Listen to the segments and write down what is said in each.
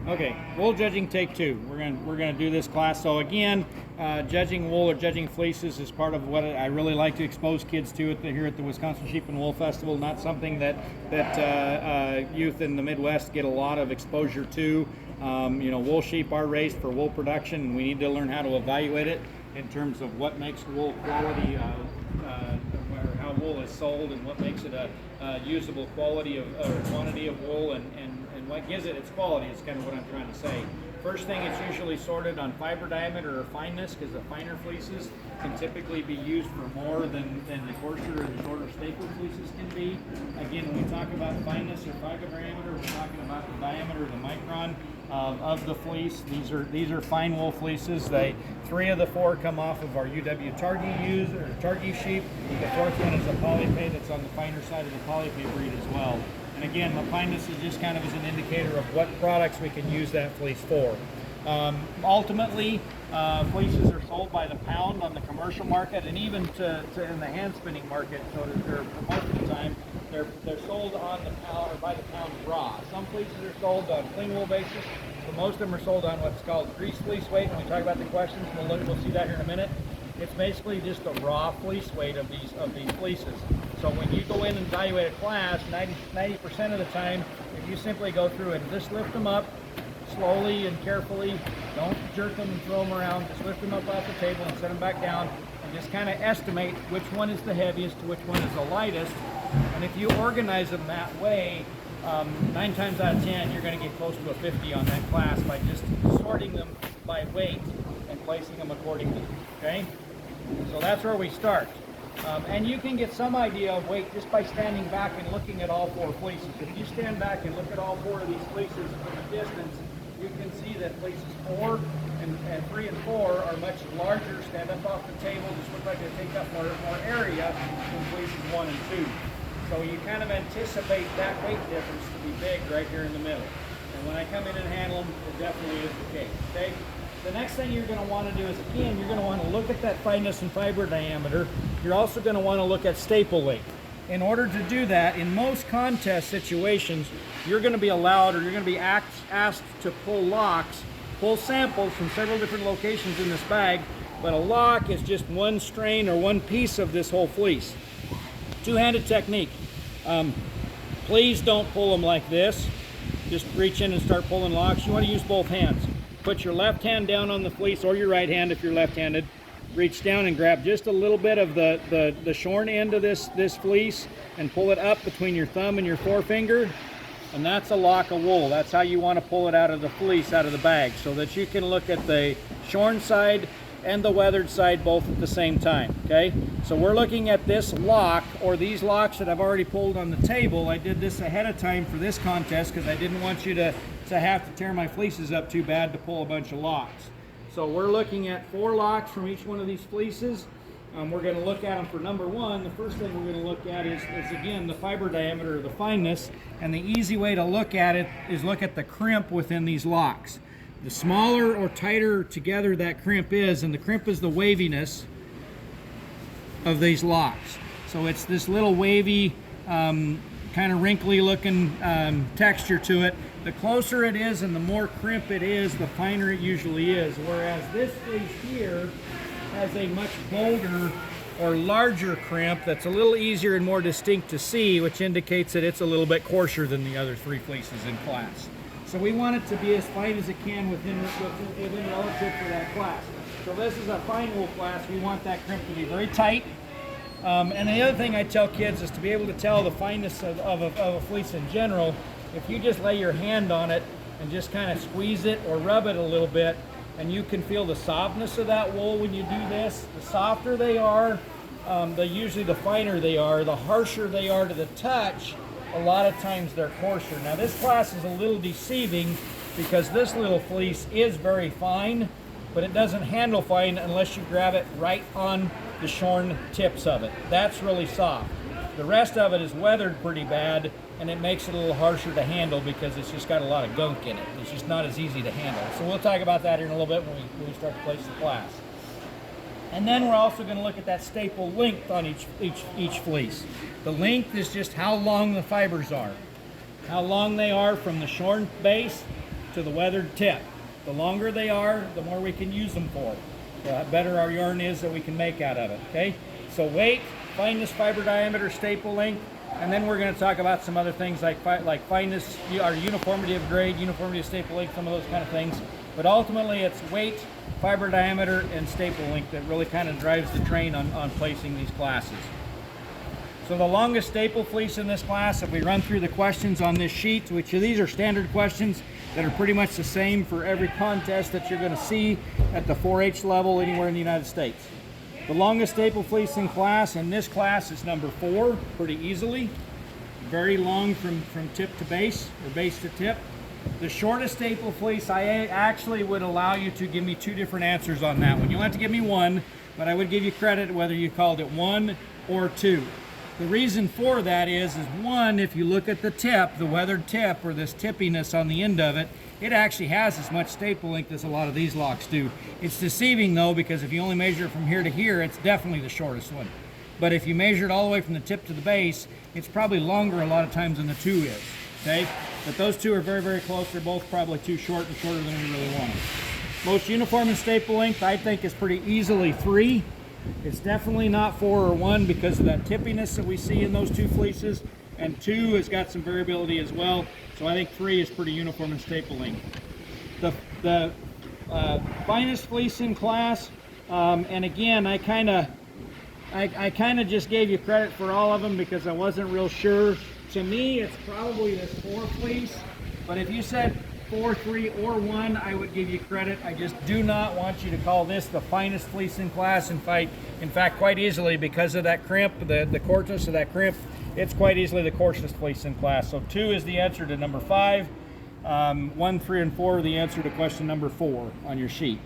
Okay, wool judging take two. We're gonna do this class. So again, judging wool or judging fleeces is part of what I really like to expose kids to here at the Wisconsin Sheep and Wool Festival. Not something that youth in the Midwest get a lot of exposure to. You know, wool sheep are raised for wool production, and we need to learn how to evaluate it in terms of what makes wool quality, or how wool is sold, and what makes it a usable quality of or quantity of wool, and what gives it its quality is kind of what I'm trying to say. First thing, it's usually sorted on fiber diameter or fineness, because the finer fleeces can typically be used for more than the coarser or the shorter staple fleeces can be. Again, when we talk about fineness or fiber diameter, we're talking about the diameter, the micron of the fleece. These are fine wool fleeces. 3 of the 4 come off of our UW Targhee sheep. The 4th one is a polypay that's on the finer side of the polypay breed as well. And again, the fineness is just kind of as an indicator of what products we can use that fleece for. Ultimately, fleeces are sold by the pound on the commercial market, and even in the hand spinning market. So most of the time, they're sold on the pound or by the pound raw. Some fleeces are sold on clean wool basis, but most of them are sold on what's called grease fleece weight. When we talk about the questions, we'll see that here in a minute. It's basically just the raw fleece weight of these fleeces. So when you go in and evaluate a class, 90% of the time, if you simply go through and just lift them up slowly and carefully, don't jerk them and throw them around, just lift them up off the table and set them back down, and just kind of estimate which one is the heaviest to which one is the lightest. And if you organize them that way, 9 times out of 10, you're going to get close to a 50 on that class by just sorting them by weight and placing them accordingly. Okay? So that's where we start. And you can get some idea of weight just by standing back and looking at all 4 fleeces. If you stand back and look at all 4 of these fleeces from a distance, you can see that fleeces 4 and 3 and 4 are much larger, stand up off the table, just look like they take up more area than fleeces 1 and 2. So you kind of anticipate that weight difference to be big right here in the middle. And when I come in and handle them, it definitely is the case. Okay? The next thing you're going to want to do is, again, you're going to want to look at that fineness and fiber diameter. You're also going to want to look at staple length. In order to do that, in most contest situations, you're going to be allowed, or you're going to be asked to pull locks, pull samples from several different locations in this bag, but a lock is just one strain or one piece of this whole fleece. Two-handed technique. Please don't pull them like this. Just reach in and start pulling locks. You want to use both hands. Put your left hand down on the fleece, or your right hand if you're left-handed. Reach down and grab just a little bit of the shorn end of this fleece and pull it up between your thumb and your forefinger, and that's a lock of wool. That's how you want to pull it out of the fleece, out of the bag, so that you can look at the shorn side and the weathered side both at the same time. Okay, so we're looking at this lock, or these locks that I've already pulled on the table. I did this ahead of time for this contest because I didn't want you to have to tear my fleeces up too bad to pull a bunch of locks. So we're looking at 4 locks from each one of these fleeces. We're going to look at them for number 1. The first thing we're going to look at is again the fiber diameter, or the fineness, and the easy way to look at it is look at the crimp within these locks. The smaller or tighter together that crimp is, and the crimp is the waviness of these locks. So it's this little wavy, kind of wrinkly looking texture to it. The closer it is and the more crimp it is, the finer it usually is. Whereas this fleece here has a much bolder or larger crimp that's a little easier and more distinct to see, which indicates that it's a little bit coarser than the other 3 fleeces in class. So we want it to be as fine as it can within relative for that class. So this is a fine wool class. We want that crimp to be very tight. And the other thing I tell kids is to be able to tell the fineness of a fleece in general. If you just lay your hand on it and just kind of squeeze it or rub it a little bit, and you can feel the softness of that wool when you do this. The softer they are, usually the finer they are, the harsher they are to the touch, a lot of times they're coarser. Now this class is a little deceiving because this little fleece is very fine, but it doesn't handle fine unless you grab it right on the shorn tips of it. That's really soft. The rest of it is weathered pretty bad, and it makes it a little harsher to handle because it's just got a lot of gunk in it. It's just not as easy to handle. So we'll talk about that here in a little bit when we start to place the class. And then we're also going to look at that staple length on each fleece. The length is just how long the fibers are. How long they are from the shorn base to the weathered tip. The longer they are, the more we can use them for. The better our yarn is that we can make out of it, okay? So weight, fineness, fiber diameter, staple length, and then we're going to talk about some other things like fineness, or uniformity of grade, uniformity of staple length, some of those kind of things. But ultimately it's weight, fiber diameter, and staple length that really kind of drives the train on placing these classes. So the longest staple fleece in this class, if we run through the questions on this sheet, which these are standard questions that are pretty much the same for every contest that you're going to see at the 4-H level anywhere in the United States. The longest staple fleece in this class is number 4, pretty easily. Very long from tip to base, or base to tip. The shortest staple fleece, I actually would allow you to give me 2 different answers on that one. You'll have to give me 1, but I would give you credit whether you called it 1 or 2. The reason for that is 1, if you look at the tip, the weathered tip, or this tippiness on the end of it, it actually has as much staple length as a lot of these locks do. It's deceiving though, because if you only measure it from here to here, it's definitely the shortest one. But if you measure it all the way from the tip to the base, it's probably longer a lot of times than the 2 is, okay? But those 2 are very, very close. They're both probably too short and shorter than we really want them. Most uniform and staple length, I think, is pretty easily 3. It's definitely not 4 or 1 because of that tippiness that we see in those 2 fleeces, and 2 has got some variability as well. So I think 3 is pretty uniform and staple length. The finest fleece in class, and again, I kind of just gave you credit for all of them because I wasn't real sure. To me, it's probably this 4 fleece, but if you said 4, 3, or 1, I would give you credit. I just do not want you to call this the finest fleece in class. In fact, quite easily, because of that crimp, the coarseness of that crimp, it's quite easily the coarsest fleece in class. So 2 is the answer to number 5. 1, 3, and 4 are the answer to question number 4 on your sheet.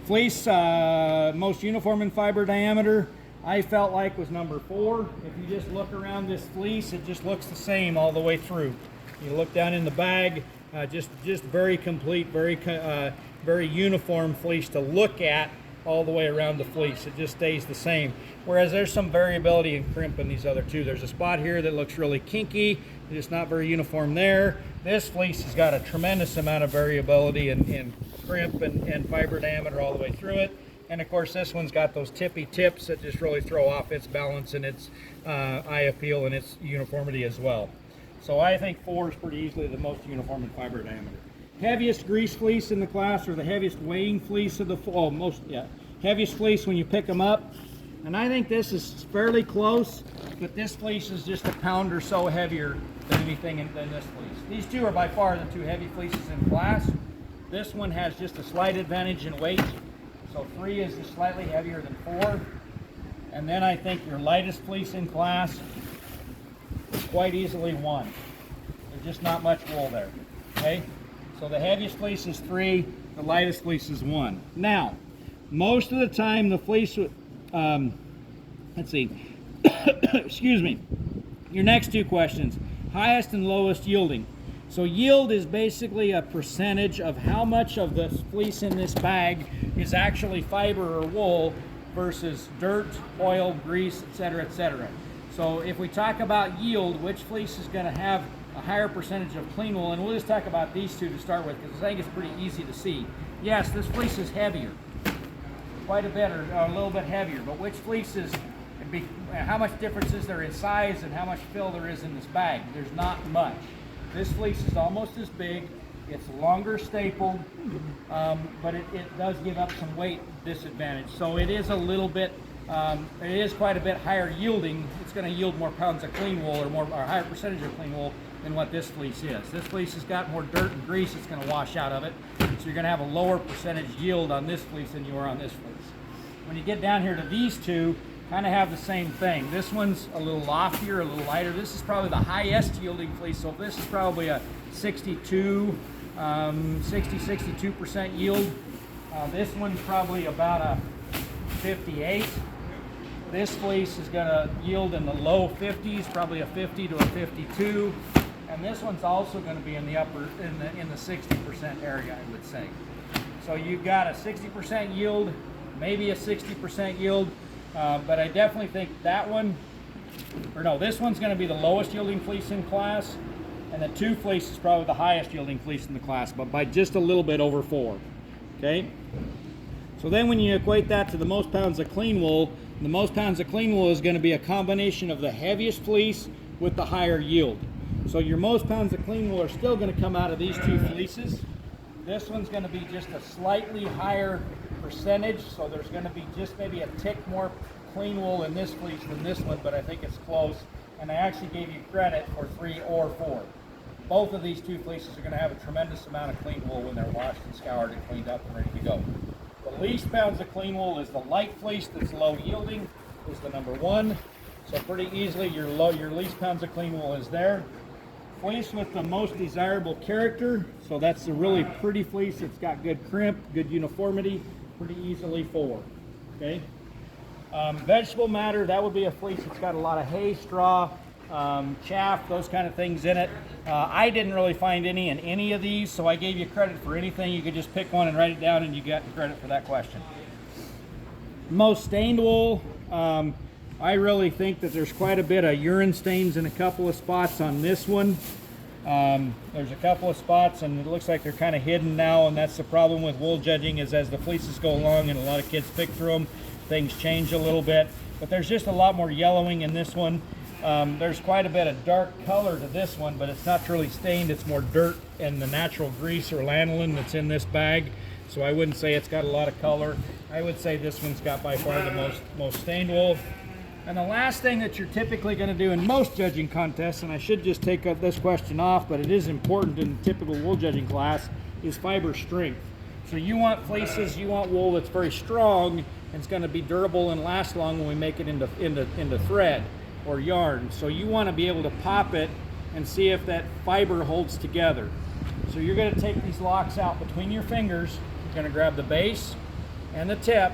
Fleece, most uniform in fiber diameter, I felt like was number 4. If you just look around this fleece, it just looks the same all the way through. You look down in the bag, just very complete, very uniform fleece to look at all the way around the fleece. It just stays the same. Whereas there's some variability in crimp in these other 2. There's a spot here that looks really kinky, just not very uniform there. This fleece has got a tremendous amount of variability in crimp and fiber diameter all the way through it. And of course this one's got those tippy tips that just really throw off its balance and its eye appeal and its uniformity as well. So I think 4 is pretty easily the most uniform in fiber diameter. Heaviest grease fleece in the class, or the heaviest weighing fleece of the heaviest fleece when you pick them up. And I think this is fairly close, but this fleece is just a pound or so heavier than anything than this fleece. These 2 are by far the 2 heavy fleeces in class. This one has just a slight advantage in weight. So 3 is just slightly heavier than 4. And then I think your lightest fleece in class is quite easily 1. There's just not much wool there, okay? So the heaviest fleece is 3, the lightest fleece is 1. Now, most of the time the fleece, let's see, excuse me, your next 2 questions, highest and lowest yielding. So yield is basically a percentage of how much of the fleece in this bag is actually fiber or wool versus dirt, oil, grease, etc., etc. So if we talk about yield, which fleece is going to have a higher percentage of clean wool, and we'll just talk about these 2 to start with because I think it's pretty easy to see. Yes, this fleece is heavier, quite a bit, or a little bit heavier, but which fleece is, how much difference is there in size and how much fill there is in this bag? There's not much. This fleece is almost as big, it's longer stapled, but it does give up some weight disadvantage. So it is a little bit, it is quite a bit higher yielding. It's going to yield more pounds of clean wool, or a higher percentage of clean wool than what this fleece is. This fleece has got more dirt and grease that's going to wash out of it, so you're going to have a lower percentage yield on this fleece than you are on this fleece. When you get down here to these 2, kind of have the same thing. This one's a little loftier, a little lighter. This is probably the highest yielding fleece, so this is probably a 60-62% yield. This one's probably about a 58. This fleece is going to yield in the low 50s, probably a 50 to a 52. And this one's also going to be in the in the 60% area, I would say. So you've got a 60% yield, maybe a 60% yield. But I definitely think that one, or no, this one's going to be the lowest yielding fleece in class. And the 2 fleece is probably the highest yielding fleece in the class, but by just a little bit over 4. Okay? So then when you equate that to the most pounds of clean wool, the most pounds of clean wool is going to be a combination of the heaviest fleece with the higher yield. So your most pounds of clean wool are still going to come out of these 2 fleeces. This one's going to be just a slightly higher percentage, so there's going to be just maybe a tick more clean wool in this fleece than this one, but I think it's close. And I actually gave you credit for 3 or 4. Both of these 2 fleeces are going to have a tremendous amount of clean wool when they're washed and scoured and cleaned up and ready to go. The least pounds of clean wool is the light fleece that's low yielding, is the number 1. So pretty easily your least pounds of clean wool is there. Fleece with the most desirable character, so that's the really pretty fleece. It's got good crimp, good uniformity, pretty easily 4. Okay. Vegetable matter, that would be a fleece that's got a lot of hay, straw, chaff, those kind of things in it. I didn't really find any in any of these, so I gave you credit for anything. You could just pick one and write it down and you got credit for that question. Most stained wool, I really think that there's quite a bit of urine stains in a couple of spots on this one. There's a couple of spots and it looks like they're kind of hidden now, and that's the problem with wool judging, is as the fleeces go along and a lot of kids pick through them, things change a little bit. But there's just a lot more yellowing in this one. There's quite a bit of dark color to this one, but it's not really stained. It's more dirt and the natural grease or lanolin that's in this bag. So I wouldn't say it's got a lot of color. I would say this one's got by far the most stained wool. And the last thing that you're typically going to do in most judging contests, and I should just take this question off, but it is important in typical wool judging class, is fiber strength. So you want fleeces, you want wool that's very strong and it's going to be durable and last long when we make it into thread or yarn. So you want to be able to pop it and see if that fiber holds together. So you're going to take these locks out between your fingers. You're going to grab the base and the tip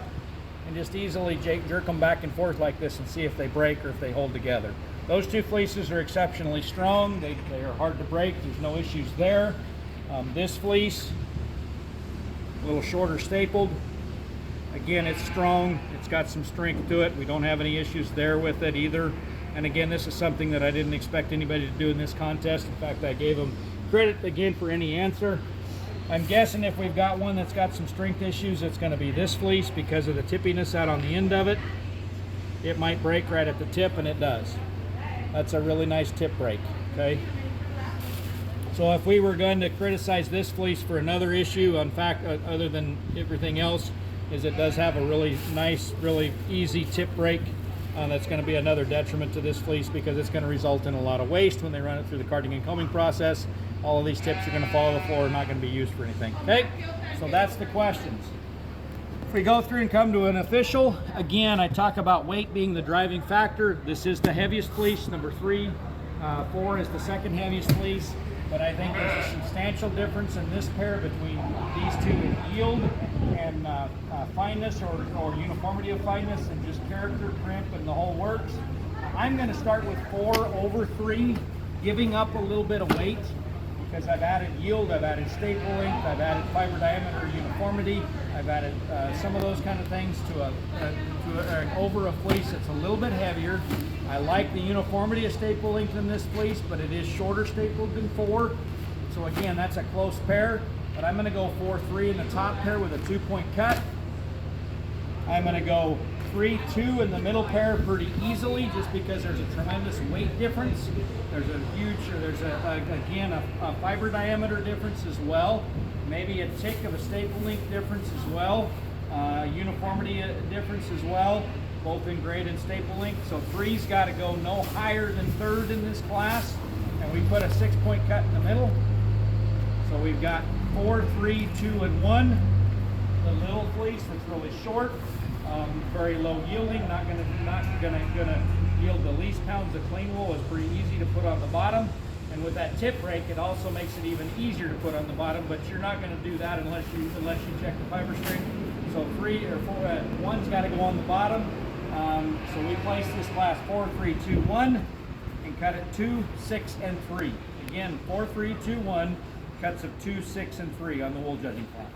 and just easily jerk them back and forth like this and see if they break or if they hold together. Those 2 fleeces are exceptionally strong. They are hard to break. There's no issues there. This fleece, a little shorter stapled. Again, it's strong. It's got some strength to it. We don't have any issues there with it either. And again, this is something that I didn't expect anybody to do in this contest. In fact, I gave them credit again for any answer. I'm guessing if we've got one that's got some strength issues, it's going to be this fleece because of the tippiness out on the end of it. It might break right at the tip, and it does. That's a really nice tip break, okay? So if we were going to criticize this fleece for another issue, in fact, other than everything else, is it does have a really nice, really easy tip break. That's going to be another detriment to this fleece because it's going to result in a lot of waste when they run it through the carding and combing process. All of these tips are going to fall to the floor and not going to be used for anything. Okay, so that's the questions. If we go through and come to an official, again, I talk about weight being the driving factor. This is the heaviest fleece, number 3. 4 is the second heaviest fleece, but I think there's a substantial difference in this pair between these 2 in yield and fineness or uniformity of fineness and just character, crimp, and the whole works. I'm going to start with 4 over 3, giving up a little bit of weight because I've added yield, I've added staple length, I've added fiber diameter uniformity, I've added some of those kind of things to over a fleece that's a little bit heavier. I like the uniformity of staple length in this fleece, but it is shorter stapled than 4. So again, that's a close pair, but I'm going to go 4-3 in the top pair with a 2-point cut. I'm going to go 3-2 in the middle pair pretty easily just because there's a tremendous weight difference. There's again a fiber diameter difference as well. Maybe a tick of a staple length difference as well. Uniformity difference as well, both in grade and staple length. So 3's got to go no higher than 3rd in this class. And we put a 6-point cut in the middle. So we've got 4, 3, 2, and 1. The little fleece that's really short, very low yielding, not gonna yield the least pounds of clean wool. Is pretty easy to put on the bottom. And with that tip break, it also makes it even easier to put on the bottom, but you're not going to do that unless you check the fiber strength. So 3 or 4, 1's got to go on the bottom. So we place this class 4, 3, 2, 1, and cut it 2, 6, and 3. Again, 4, 3, 2, 1, cuts of 2, 6, and 3 on the wool judging class.